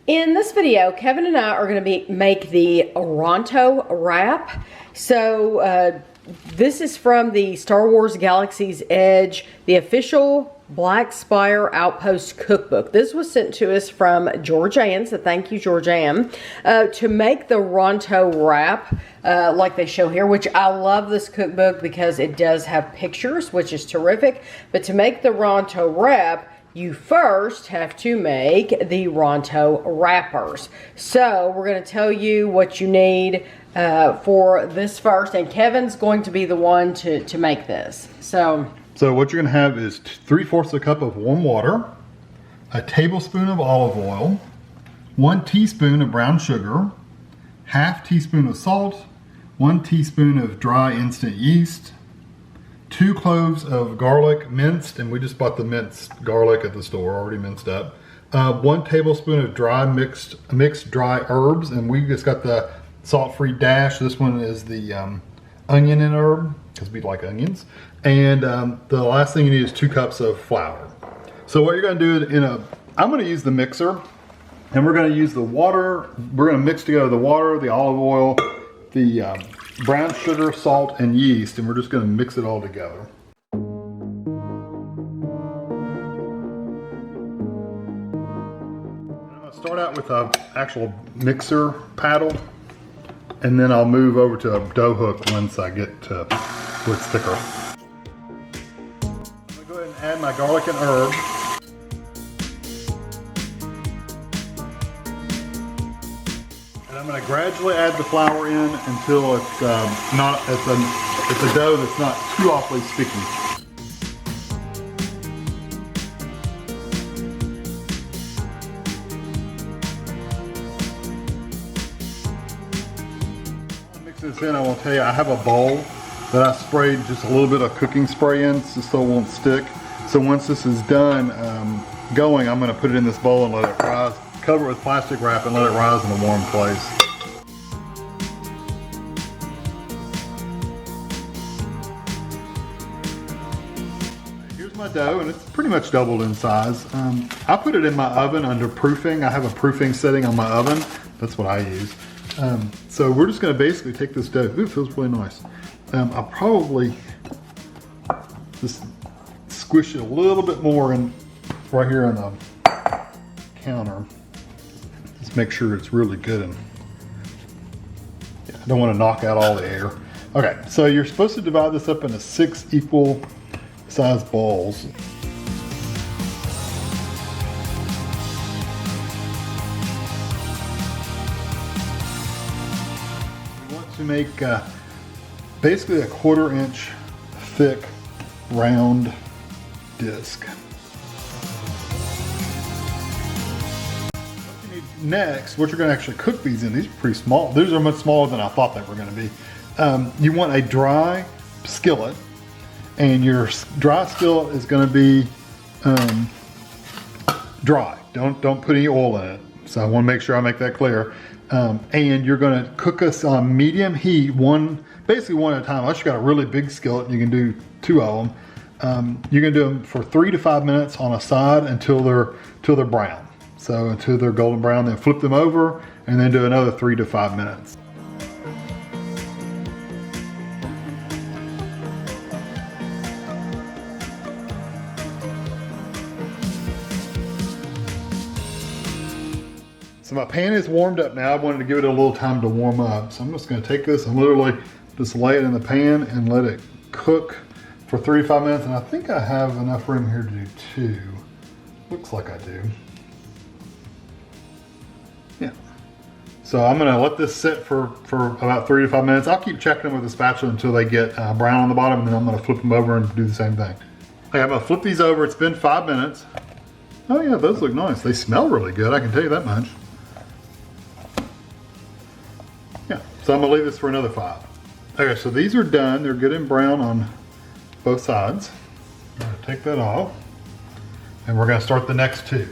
In this video, Kevin and I are going to make the Ronto wrap. So this is from the Star Wars Galaxy's Edge, the official Black Spire Outpost cookbook. This was sent to us from George Ann, so thank you, George Ann. To make the Ronto wrap, like they show here, which I love this cookbook because it does have pictures, which is terrific. But to make the Ronto wrap, you first have to make the Ronto wrappers. So we're going to tell you what you need for this first, and Kevin's going to be the one to make this. So what you're going to have is 3/4 cup of warm water, a tablespoon of olive oil, 1 teaspoon of brown sugar, 1/2 teaspoon of salt, 1 teaspoon of dry instant yeast, 2 cloves of garlic minced, and we just bought the minced garlic at the store, already minced up. 1 tablespoon of dry mixed dry herbs, and we just got the salt-free dash. This one is the onion and herb, because we like onions. And the last thing you need is 2 cups of flour. So what you're going to do I'm going to use the mixer, and we're going to use the water. We're going to mix together the water, the olive oil, the brown sugar, salt, and yeast, and we're just going to mix it all together. I'm going to start out with an actual mixer paddle, and then I'll move over to a dough hook once I get to where it's thicker. I'm going to go ahead and add my garlic and herb. I'm going to gradually add the flour in until it's it's a dough that's not too awfully sticky. I'll mix this in. I will tell you, I have a bowl that I sprayed just a little bit of cooking spray in just so it won't stick. So once this is done going, I'm going to put it in this bowl and let it rise. Cover it with plastic wrap and let it rise in a warm place. Here's my dough, and it's pretty much doubled in size. I put it in my oven under proofing. I have a proofing setting on my oven. That's what I use. So we're just going to basically take this dough. Ooh, it feels really nice. I'll probably just squish it a little bit more right here on the counter. Just make sure it's really good, and I don't want to knock out all the air. Okay, so you're supposed to divide this up into 6 equal sized balls. You want to make basically a 1/4 inch thick round disc. Next, what you're going to actually cook these in, these are pretty small. These are much smaller than I thought they were going to be. You want a dry skillet, and your dry skillet is going to be dry. Don't put any oil in it. So I want to make sure I make that clear. And you're going to cook us on medium heat, basically one at a time. Unless you got a really big skillet, you can do 2 of them. You're going to do them for 3 to 5 minutes on a side until they're brown. So until they're golden brown, then flip them over and then do another 3 to 5 minutes. So my pan is warmed up now. I wanted to give it a little time to warm up. So I'm just going to take this and literally just lay it in the pan and let it cook for 3 to 5 minutes. And I think I have enough room here to do 2. Looks like I do. Yeah. So I'm going to let this sit for about 3 to 5 minutes. I'll keep checking them with the spatula until they get brown on the bottom, and then I'm going to flip them over and do the same thing. Okay, I'm going to flip these over. It's been 5 minutes. Oh yeah, those look nice. They smell really good, I can tell you that much. Yeah, so I'm going to leave this for another 5. Okay, so these are done. They're good and brown on both sides. I'm going to take that off, and we're going to start the next 2.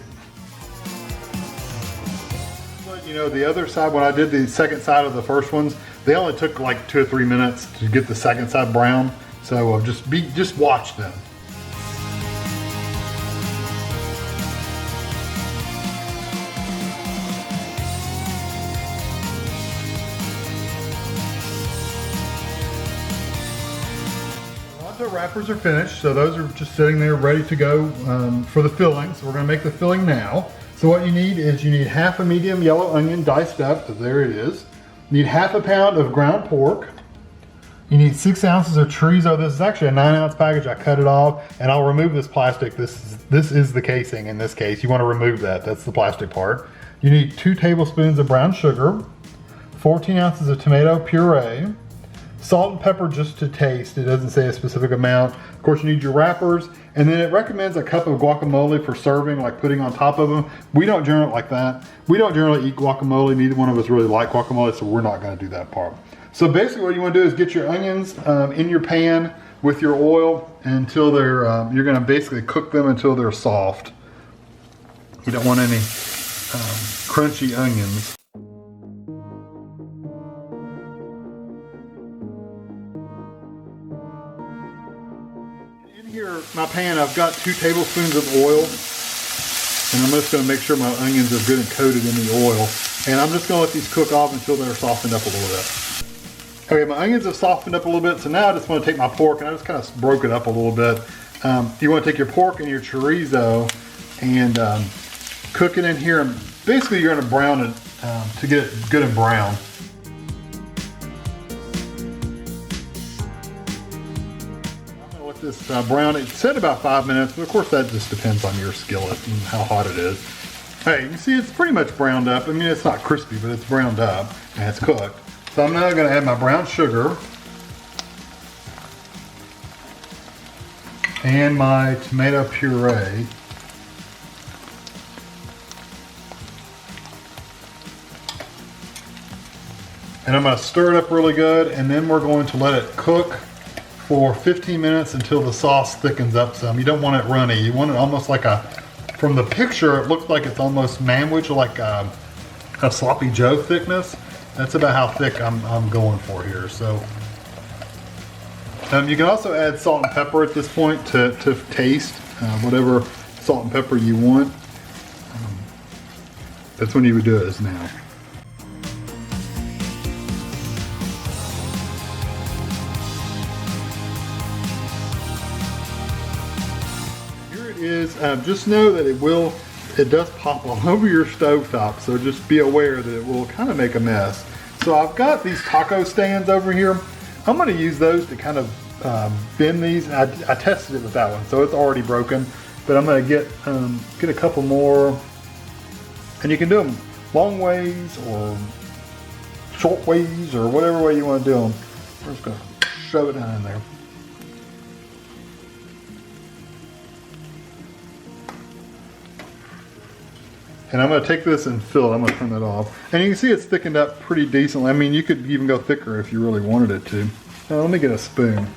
You know, the other side, when I did the second side of the first ones, they only took like 2 or 3 minutes to get the second side brown. So just watch them. wrappers are finished, so those are just sitting there ready to go for the filling. So we're gonna make the filling now. So what you need is half a medium yellow onion diced up, there it is. You need half a pound of ground pork. You need 6 ounces of chorizo. This is actually a 9-ounce package. I cut it off, and I'll remove this plastic. This is the casing in this case. You want to remove that. That's the plastic part. You need 2 tablespoons of brown sugar, 14 ounces of tomato puree, salt and pepper just to taste. It doesn't say a specific amount. Of course, you need your wrappers, and then it recommends a cup of guacamole for serving, like putting on top of them. We don't generally like that. We don't generally eat guacamole. Neither one of us really like guacamole, so we're not going to do that part. So basically what you want to do is get your onions in your pan with your oil until they're, you're going to basically cook them until they're soft. You don't want any crunchy onions. In here, my pan, I've got 2 tablespoons of oil, and I'm just going to make sure my onions are good and coated in the oil. And I'm just going to let these cook off until they're softened up a little bit. Okay, my onions have softened up a little bit, so now I just want to take my pork, and I just kind of broke it up a little bit. You want to take your pork and your chorizo and cook it in here, and basically you're going to brown it to get it good and brown. I'm going to let this brown. It said about 5 minutes, but of course that just depends on your skillet and how hot it is. Hey, you see it's pretty much browned up. I mean, it's not crispy, but it's browned up and it's cooked. So I'm now going to add my brown sugar and my tomato puree. And I'm going to stir it up really good, and then we're going to let it cook for 15 minutes until the sauce thickens up some. You don't want it runny. You want it almost like from the picture, it looks like it's almost manwich, like a sloppy Joe thickness. That's about how thick I'm going for here. So you can also add salt and pepper at this point to taste, whatever salt and pepper you want. That's when you would do it, is now. Here it is. Just know that it does pop all over your stovetop, so just be aware that it will kind of make a mess. So I've got these taco stands over here. I'm going to use those to kind of bend these. I tested it with that one, so it's already broken, but I'm going to get a couple more, and you can do them long ways or short ways or whatever way you want to do them. We're just going to shove it down in there. And I'm going to take this and fill it. I'm going to turn that off. And you can see it's thickened up pretty decently. I mean, you could even go thicker if you really wanted it to. Now, let me get a spoon.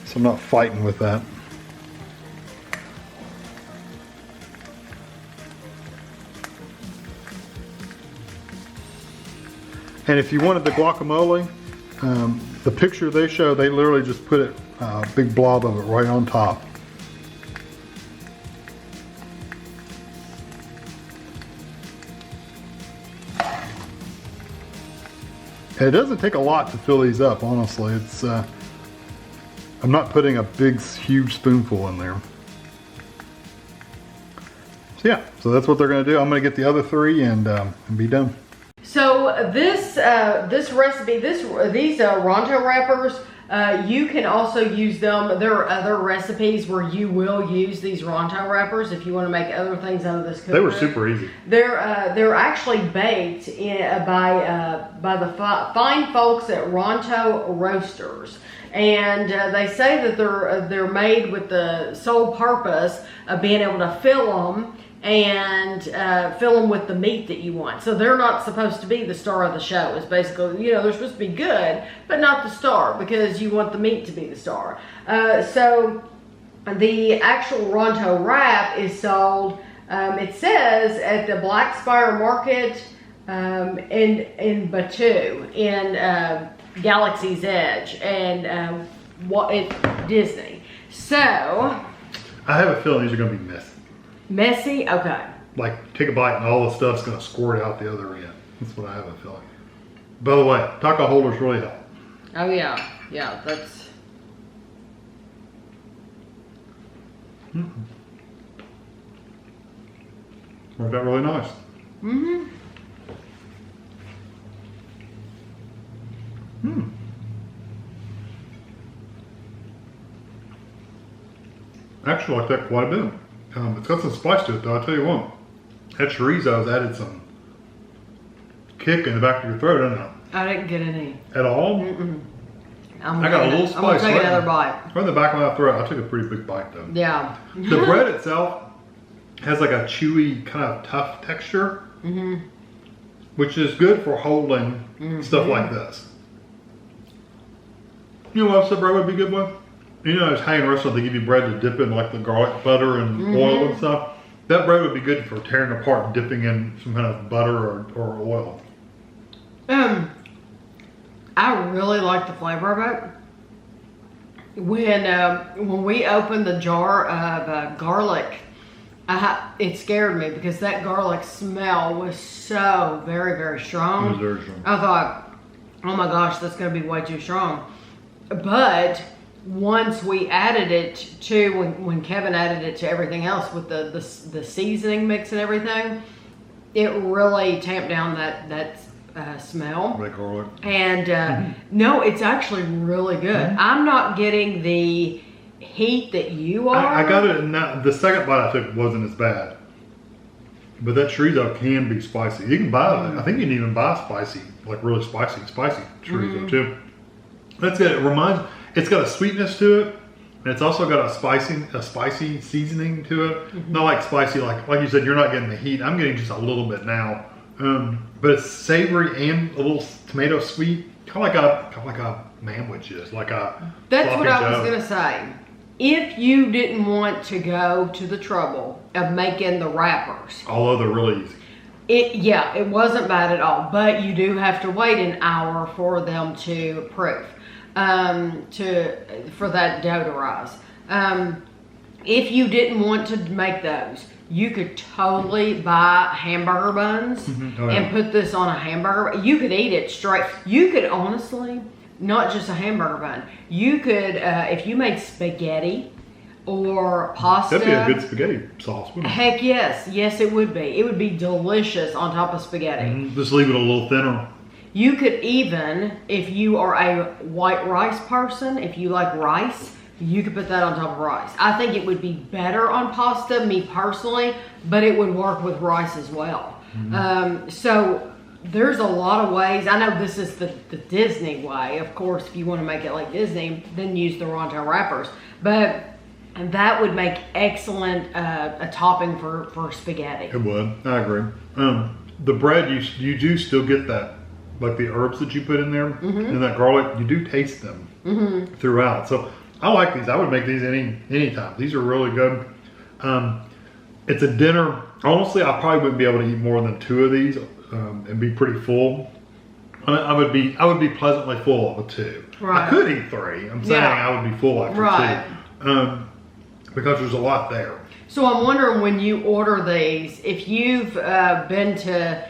So I'm not fighting with that. And if you wanted the guacamole, the picture they show, they literally just put it, a big blob of it right on top. And it doesn't take a lot to fill these up, honestly. It's I'm not putting a big, huge spoonful in there. So yeah, so that's what they're going to do. I'm going to get the other 3 and be done. So this recipe, these Ronto wrappers, you can also use them. There are other recipes where you will use these Ronto wrappers if you want to make other things out of this cookbook. They were super easy. They're actually baked by the fine folks at Ronto Roasters, and they say that they're made with the sole purpose of being able to fill them and fill them with the meat that you want. So they're not supposed to be the star of the show. It's basically, you know, they're supposed to be good, but not the star, because you want the meat to be the star. So the actual Ronto wrap is sold, it says, at the Black Spire Market in Batu, in Galaxy's Edge, and Disney. So I have a feeling these are going to be messy. Messy? Okay. Like, take a bite and all the stuff's going to squirt out the other end. That's what I have a feeling. By the way, taco holders really help. Oh yeah, yeah, that's. Worked out really nice. Mm-hmm. Actually, I like that quite a bit. It's got some spice to it, though. I tell you what, that chorizo has added some kick in the back of your throat, isn't it? I didn't get any. At all? I got a little spice. I'm gonna take right another bite. Right in the back of my throat. I took a pretty big bite, though. Yeah. The bread itself has like a chewy, kind of tough texture, which is good for holding stuff like this. You know what else the bread would be good with? You know, it's high-end restaurant, they give you bread to dip in like the garlic butter and oil and stuff. That bread would be good for tearing apart and dipping in some kind of butter or oil. I really like the flavor of it. When we opened the jar of garlic, it scared me because that garlic smell was so very, very strong. It was very strong. I thought, oh my gosh, that's going to be way too strong. But once we added it to, when Kevin added it to everything else with the seasoning mix and everything, it really tamped down that smell. Like garlic. And no, it's actually really good. I'm not getting the heat that you are. I got it, and the second bite I took wasn't as bad. But that chorizo can be spicy. You can buy it. I think you can even buy spicy, like really spicy chorizo too. That's good. It's got a sweetness to it, and it's also got a spicy seasoning to it. Not like spicy, like you said, you're not getting the heat. I'm getting just a little bit now. But it's savory and a little tomato sweet, kind of like a manwich is, like a. That's what I was gonna say. If you didn't want to go to the trouble of making the wrappers, although they're really easy. It wasn't bad at all. But you do have to wait an hour for them to proof, for that dough to rise. If you didn't want to make those, you could totally buy hamburger buns and put this on a hamburger. You could eat it straight. You could honestly, not just a hamburger bun. You could, if you made spaghetti or pasta. That'd be a good spaghetti sauce, wouldn't it? Heck yes. Yes, it would be. It would be delicious on top of spaghetti. Just leave it a little thinner. You could even, if you are a white rice person, if you like rice, you could put that on top of rice. I think it would be better on pasta, me personally, but it would work with rice as well. So there's a lot of ways. I know this is the Disney way. Of course, if you want to make it like Disney, then use the Ronto wrappers. But that would make excellent a topping for spaghetti. It would. I agree. The bread, you do still get that, like the herbs that you put in there and that garlic, you do taste them throughout. So I like these. I would make these anytime. These are really good. It's a dinner. Honestly, I probably wouldn't be able to eat more than 2 of these and be pretty full. I would be pleasantly full of 2. Right. I could eat 3. I'm saying I would be full after 2. Because there's a lot there. So I'm wondering, when you order these, if you've been to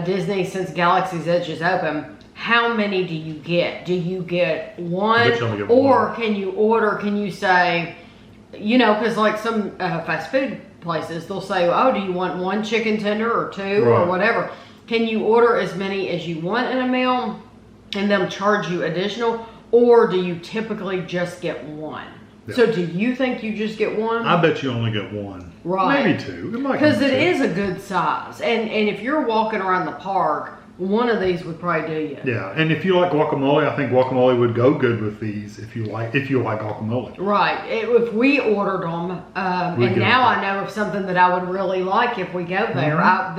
Disney since Galaxy's Edge is open, how many do you get? Do you get one? Or can you say, because like some fast food places, they'll say, oh, do you want 1 chicken tender or 2 or whatever? Can you order as many as you want in a meal and they'll charge you additional? Or do you typically just get 1? Yeah. So do you think you just get 1? I bet you only get 1. Right. Maybe 2. Because it is a good size. And if you're walking around the park, 1 of these would probably do you. Yeah, and if you like guacamole, I think guacamole would go good with these if you like guacamole. Right. If we ordered them, and now I know of something that I would really like if we go there. I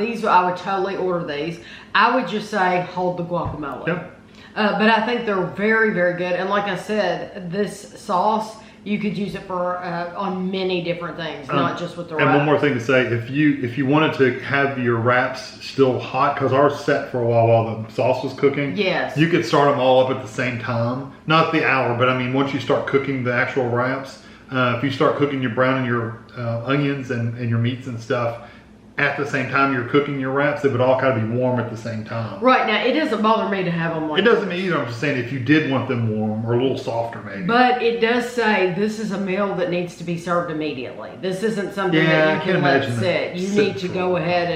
would totally order these. I would just say hold the guacamole. Yep. But I think they're very, very good. And like I said, this sauce, you could use it for on many different things, not just with the wrap. And one more thing to say, if you wanted to have your wraps still hot, because ours set for a while the sauce was cooking. Yes. You could start them all up at the same time. Not the hour, but I mean, once you start cooking the actual wraps, if you start cooking your brown and your onions and your meats and stuff, at the same time you're cooking your wraps. They would all kind of be warm at the same time. Right, now it doesn't bother me to have them like It doesn't mean either. I'm just saying if you did want them warm or a little softer maybe. But it does say this is a meal that needs to be served immediately. This isn't something that you can let sit. You need to go ahead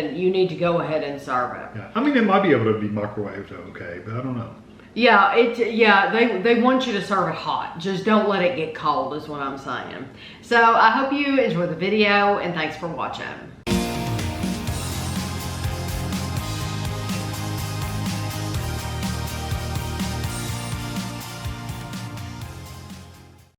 and serve it. Yeah. I mean, it might be able to be microwaved okay, but I don't know. Yeah, they want you to serve it hot. Just don't let it get cold is what I'm saying. So I hope you enjoyed the video and thanks for watching.